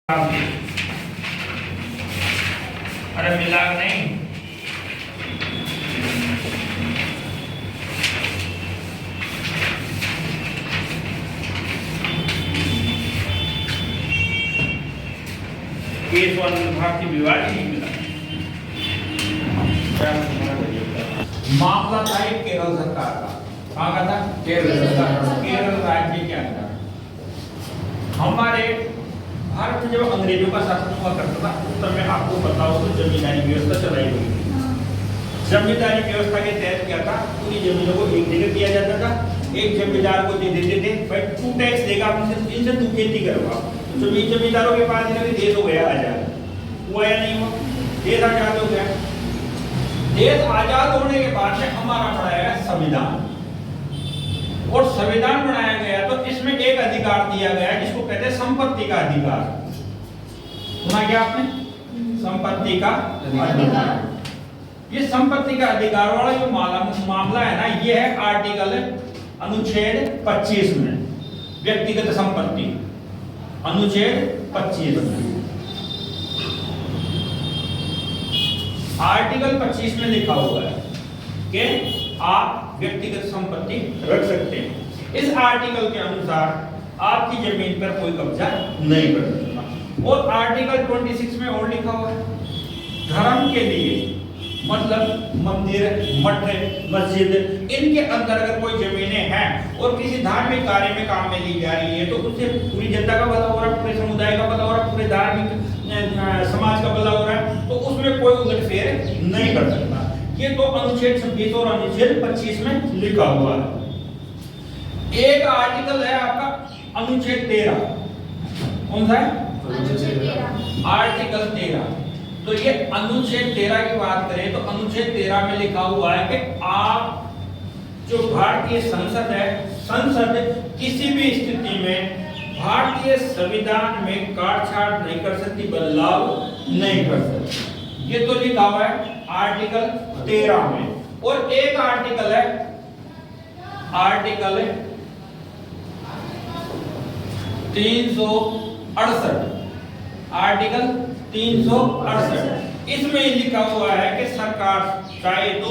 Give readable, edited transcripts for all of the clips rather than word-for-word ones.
अरे मिला नहीं। केस वन विभाग की विवाद ही नहीं मिला। मामला था एक केरल सरकार का। कहाँ का था? केरल सरकार, केरल राज्य के अंदर। हमारे भारत में जब अंग्रेजों का शासन हुआ करता था उस समय आपको पता हो तो जमींदारी व्यवस्था चलाई हुई थी। जमींदारी व्यवस्था के तहत क्या था, पूरी जमीनों को एक जगह दिया जाता था, एक जमींदार को दे देते थे, भाई तू टैक्स देगा, इनसे तू खेती करवा। जमींदारों के पास देश हो गया आजाद, हुआ या नहीं हुआ? देश आजाद हो गया। देश आजाद होने के बाद में हमारा बनाया संविधान, और संविधान बनाया गया तो इसमें एक अधिकार दिया गया जिसको कहते हैं संपत्ति का अधिकार। सुना क्या आपने? संपत्ति का अधिकार। ये संपत्ति का अधिकार वाला जो मामला है ना, ये है आर्टिकल अनुच्छेद 25 में, व्यक्तिगत संपत्ति अनुच्छेद 25 में। आर्टिकल 25 में लिखा हुआ है कि आप व्यक्तिगत संपत्ति रख सकते हैं। इस आर्टिकल के अनुसार आपकी जमीन पर कोई कब्जा नहीं कर सकता। और आर्टिकल 26 में और लिखा हुआ है, धर्म के लिए मतलब मंदिर, मठ, मस्जिद, इनके अंदर अगर कोई जमीनें हैं और किसी धार्मिक कार्य में काम में ली जा रही है तो उससे पूरी जनता का भला हो रहा है, पूरे समुदाय का भला हो रहा है, पूरे धार्मिक समाज का भला हो रहा है, तो उसमें कोई उलटफेर नहीं कर सकता। ये तो अनुच्छेद 26 और अनुच्छेद 25 में लिखा हुआ है। एक आर्टिकल है आपका अनुच्छेद 13। कौन सा है? आर्टिकल 13। तो ये अनुच्छेद 13 की बात करें तो अनुच्छेद 13 में लिखा हुआ है कि आप जो भारतीय संसद है, संसद किसी भी स्थिति में भारतीय संविधान में काटछाट नहीं कर सकती, बदलाव नहीं कर सकती। ये तो लिखा हुआ है आर्टिकल 13 में। और एक आर्टिकल है आर्टिकल 368, आर्टिकल 368। इसमें लिखा हुआ है कि सरकार चाहे तो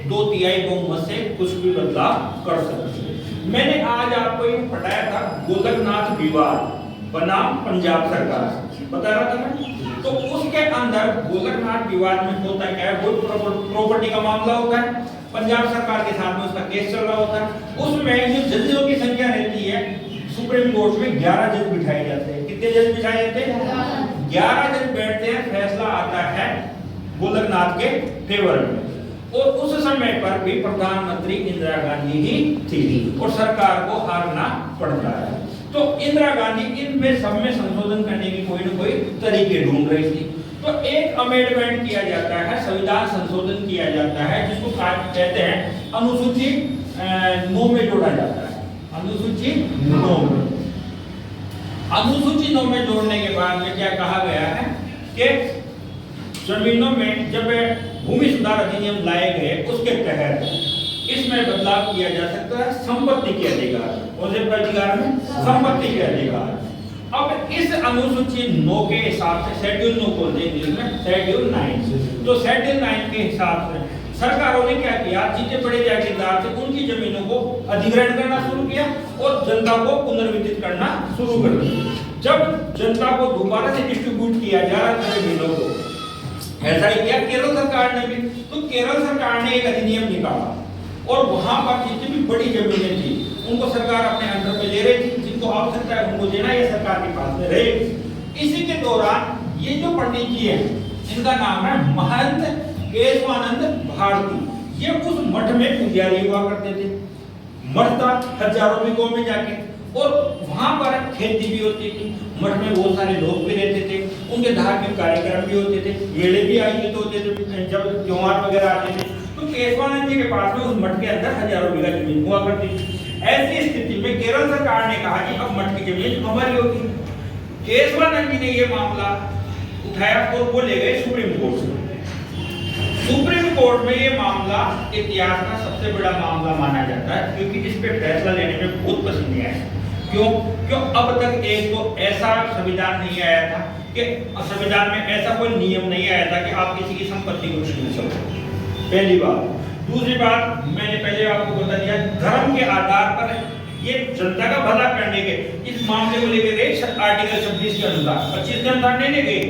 2/3 बहुमत से कुछ भी बदलाव कर सकती है। मैंने आज आपको ये पढ़ाया था गोलकनाथ विवाद बनाम पंजाब सरकार, बता रहा था मैं। तो उसके अंदर गोलकनाथ विवाद में होता क्या है, वो प्रॉपर्टी का मामला होता है, पंजाब सरकार के साथ में उसका केस चल रहा होता है। उसमें जो जजों की संख्या रहती है, सुप्रीम कोर्ट में 11 जज बिठाए जाते हैं। कितने जज बिठाए जाते हैं? 11 जज बैठते हैं, फैसला आता है गोलकनाथ के फेवर में। और उस समय पर भी प्रधानमंत्री इंदिरा गांधी ही थी और सरकार को हारना पड़ता है। तो इंदिरा गांधी इनमें सब में संशोधन करने की कोई न कोई तरीके ढूंढ रही थी। तो एक अमेंडमेंट किया जाता है, संविधान संशोधन किया जाता है, जिसको कहते हैं अनुसूची 9 में जोड़ा जाता है। अनुसूची 9 में, अनुसूची 9 में जोड़ने के बाद में क्या कहा गया है कि जमीनों में जब भूमि सुधार अधिनियम लाए गए उसके तहत इसमें बदलाव किया जा सकता है संपत्ति के अधिकार। कौन से अधिकार में? संपत्ति के अधिकार। अब इस अनुसूची 9 के हिसाब से शेड्यूल 9 बोलते हैं इंग्लिश में, शेड्यूल 9। तो शेड्यूल 9 के हिसाब से सरकारों ने क्या किया, जितने बड़े जागीरदार थे उनकी जमीनों को अधिग्रहण करना शुरू किया और जनता को पुनर्वितरित करना शुरू कर दिया। जब जनता को दोबारा से डिस्ट्रीब्यूट किया जा रहा था जमीनों को, ऐसा ही किया केरल सरकार ने भी। तो केरल सरकार ने एक अधिनियम निकाला और वहां पर जितनी भी बड़ी जमीनें थी उनको सरकार अपने अंडर में ले रही थी, जिनको आवश्यकता है उनको देना, ये सरकार के पास में रहे। इसी के दौरान ये जो पंडित जी हैं, इनका नाम है महंत केशवानंद भारती। ये उस मठ में पुजारी हुआ करते थे। मठ था हजारों बीघों में जाके, और वहां पर खेती भी होती थी। मठ में बहुत सारे लोग भी रहते थे, उनके धार्मिक कार्यक्रम भी होते थे, मेले भी आयोजित होते थे जब त्योहार वगैरह आते थे। तो केशवानंद जी के पास में उस मठ के अंदर हजारों बीघा जमीन हुआ करती थी। ऐसी स्थिति में केरल सरकार ने कहा कि अब मठ की जमीन हमारी होगी। केशवानंद जी ने यह मामला उठाया और वो ले गए सुप्रीम कोर्ट में। सुप्रीम कोर्ट में ये मामला इतिहास का सबसे बड़ा मामला माना जाता है, क्योंकि इस पे फैसला लेने में बहुत पसीने आए। क्यों? क्यों अब तक एक तो ऐसा संविधान नहीं आया था कि संविधान में ऐसा कोई नियम नहीं आया था कि आप किसी की संपत्ति को छीन सको, पहली बात। दूसरी बात, मैंने पहले आपको बता दिया, धर्म के आधार पर ये जनता का भला करने के इस मामले को लेकर गए आर्टिकल 26 के अनुसार, 25 के अनुसार नहीं ले गए।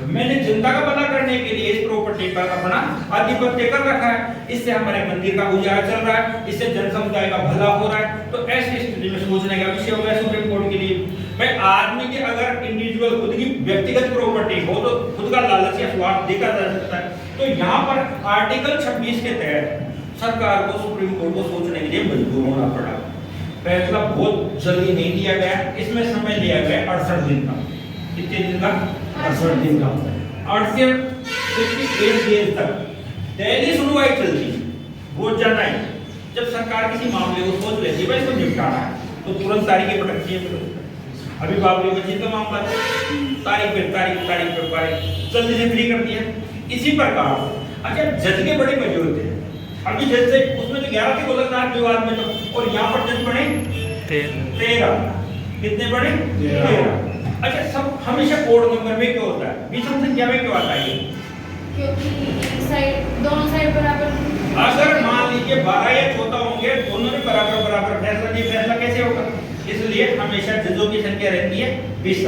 मैंने जनता का भला करने के लिए इस प्रॉपर्टी पर अपना आधिपत्य कर रखा है, इससे हमारे मंदिर का उजाला चल रहा है, इससे जन समुदाय का भला हो रहा है। तो ऐसी स्थिति में सोचने का विषय होगा सुप्रीम कोर्ट के लिए। भाई आदमी की अगर इंडिविजुअल खुद की व्यक्तिगत प्रॉपर्टी हो तो खुद का लालच या स्वार्थ देखा जा सकता है। तो यहाँ पर आर्टिकल 26 के तहत सरकार को सुप्रीम कोर्ट को सोचने के लिए मजबूर होना पड़ा। फैसला बहुत जल्दी नहीं दिया गया, इसमें समय लिया गया 68 दिन का। कितने दिन का? 68 दिन का। 68 दिन तक पहली सुनवाई चलती, रोजाना ही। जब सरकार किसी मामले को सोच लेती है भाई इसको निपटाना है तो तुरंत तारीखें पटकती है। अभी बाबरी मस्जिद का मामला था, तारीख पे जल्दी से फ्री कर दिया। इसी प्रकार अच्छा जज के बड़े मौजूद थे, अभी जैसे उसमें तो 11 थे गोलकनाथ विवाद में, तो और यहाँ पर जज बने 13। कितने बने? 13। अच्छा सब हमेशा ओड नंबर में क्यों होता है, विषम संख्या में क्यों आता है? क्योंकि साइड दोनों साइड बराबर। अगर मान लीजिए 12 या 14 होंगे, दोनों ने बराबर फैसला नहीं, फैसला कैसे होगा? इसलिए हमेशा जजों की संख्या रहती है 20।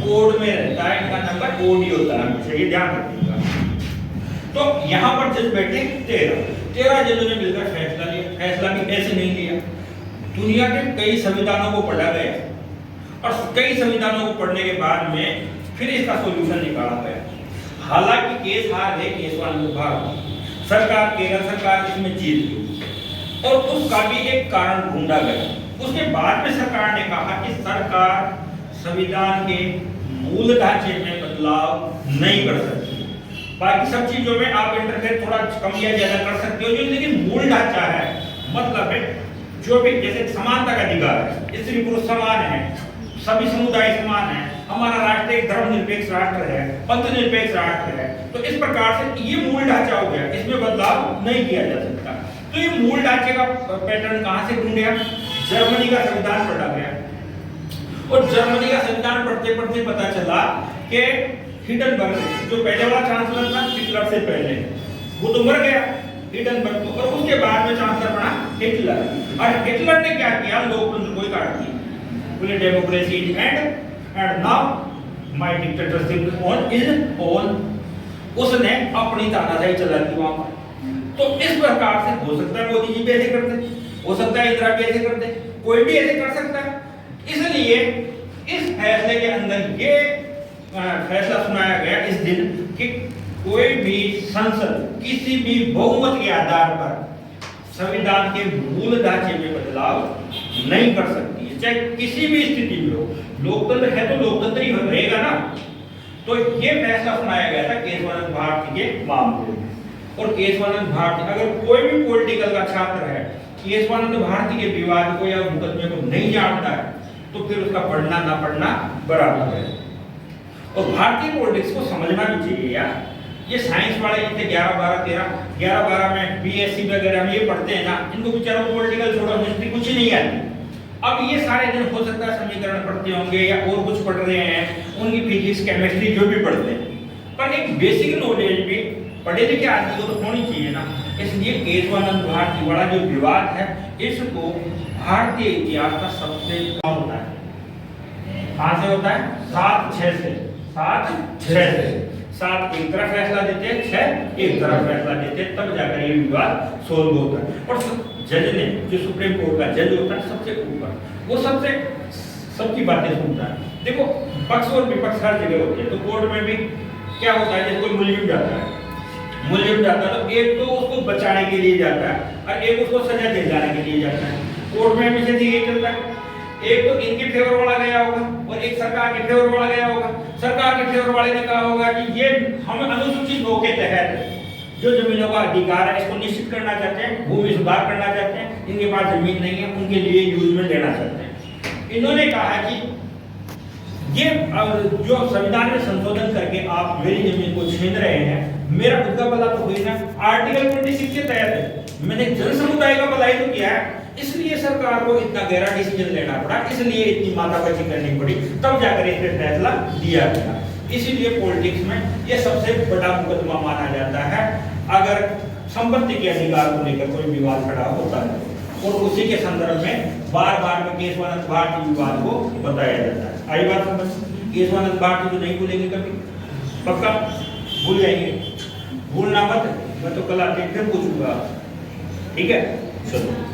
ओड में रहता है, इनका नंबर ओड ही होता है हमेशा, ये ध्यान रखिएगा। तो यहाँ पर जज बैठे 13 जजों ने मिलकर फैसला लिया। फैसला भी ऐसे नहीं लिया, दुनिया के कई संविधानों को पढ़ा गया और कई संविधानों को पढ़ने के बाद में फिर इसका सॉल्यूशन निकाला गया। हालांकि केस हार गए, केसवान विभाग सरकार, केरल सरकार इसमें जीत गई और उसका भी एक कारण ढूंढा गया। उसके बाद में सरकार ने कहा कि सरकार संविधान के मूल ढांचे में बदलाव नहीं कर सकती, बाकी सब चीजों में आप इंटरफेयर थोड़ा कम या ज्यादा कर सकते हो, जो लेकिन मूल ढांचा है, मतलब है जो भी जैसे समानता का अधिकार है, स्त्री पुरुष समान है, सभी समुदाय समान है, हमारा राष्ट्र एक धर्मनिरपेक्ष राष्ट्र है, पंथ निरपेक्ष राष्ट्र है। तो इस प्रकार से ये मूल ढांचा हो गया, इसमें बदलाव नहीं किया जा सकता। तो ये मूल ढांचे का पैटर्न कहां से ढूंढा? जर्मनी का संविधान पढ़ा गया और जर्मनी का संविधान पढ़ते पढ़ते पता चला कि हिंडनबर्ग जो पहले वाला चांसलर था हिटलर से पहले, वो तो मर गया हिंडनबर्ग तो, और उसके बाद में चांसलर बना हिटलर। और हिटलर ने क्या किया? लोकतंत्र को ही काट दिया, बोले democracy is and now my dictatorship on is on. उसने अपनी तानाशाही चला दी वहां पर। तो इस प्रकार से हो सकता है मोदी जी भी ऐसे करते, हो सकता है इंदिरा भी ऐसे करते, कोई भी ऐसे कर सकता है। इसलिए इस फैसले के अंदर ये फैसला सुनाया गया इस दिन कि कोई भी संसद किसी भी बहुमत के आधार पर संविधान के मूल ढांचे में बदलाव नहीं कर सकती है, चाहे किसी भी स्थिति में हो। लोकतंत्र है तो लोकतंत्र ही रहेगा ना। तो ये फैसला सुनाया गया था केशवानंद भारती के मामले में। और केशवानंद भारती, अगर कोई भी पॉलिटिकल का छात्र है केशवानंद भारती के विवाद को या मुकदमे को नहीं जानता है तो फिर उसका पढ़ना ना पढ़ना बराबर है। और भारतीय पॉलिटिक्स को समझना भी चाहिए यार। ये साइंस वाले इतने 11-12 में बीएससी वगैरह में ये पढ़ते हैं ना, इनको बेचारों को पॉलिटिकल छोड़ो हिस्ट्री कुछ ही नहीं आती। अब ये सारे दिन हो सकता है समीकरण पढ़ते होंगे या और कुछ पढ़ रहे हैं, उनकी फिजिक्स केमिस्ट्री जो भी पढ़ते हैं, पर एक बेसिक नॉलेज भी पढ़े लिखे आदमी को तो होनी चाहिए ना। इसलिए केशवानंद भारती वाला जो विवाद है इसको भारतीय इतिहास का सबसे कम होता है। कहां से होता है? 7-6 से 7 एक तरफ फैसला देते हैं, 6 एक तरफ फैसला देते हैं, तब जाकर ये विवाद सोल्व होता है। और जज ने, जो सुप्रीम कोर्ट का जज होता है सबसे ऊपर, वो सबकी बातें सुनता है। देखो पक्ष और विपक्ष हर जगह होते हैं, तो कोर्ट में भी क्या होता है, जैसे कोई मुलजिम जाता है तो एक तो उसको बचाने के लिए जाता है और एक उसको सजा दिलाने के लिए जाता है। कोर्ट में हमेशा यही चलता है, एक तो इनके फेवर वाला गया होगा और एक सरकार के फेवर वाला गया होगा। सरकार के फेवर वाले ने कहा होगा कि ये हम अनुसूचित 2 के तहत जो जमीनों का अधिकार है इसको निश्चित करना चाहते हैं, भूमि सुधार करना चाहते हैं, इनके पास जमीन नहीं है उनके लिए यूज में लेना चाहते हैं। इन्होंने कहा कि ये जो संविधान में संशोधन करके आप मेरी जमीन को छीन रहे हैं, मेरा खुद का भला तो हुई ना। आर्टिकल 26 के तहत मैंने जन समुदाय का भलाई तो किया है, इसलिए सरकार को इतना गहरा डिसीजन लेना पड़ा, इसलिए इतनी माथापच्ची करनी पड़ी, तब जाकर इस पे फैसला दिया गया। इसीलिए पॉलिटिक्स में ये सबसे बड़ा मुकदमा माना जाता है अगर संपत्ति के अधिकार को लेकर कोई विवाद खड़ा होता है, और उसी के संदर्भ में बार बार में केशवानंद भारती विवाद को बताया जाता है। आई बात समझ? केशवानंद भारती तो नहीं भूलेंगे कभी, पक्का भूल जाएंगे, भूलना मत, मैं तो कल आके फिर पूछूंगा, ठीक है? चलो।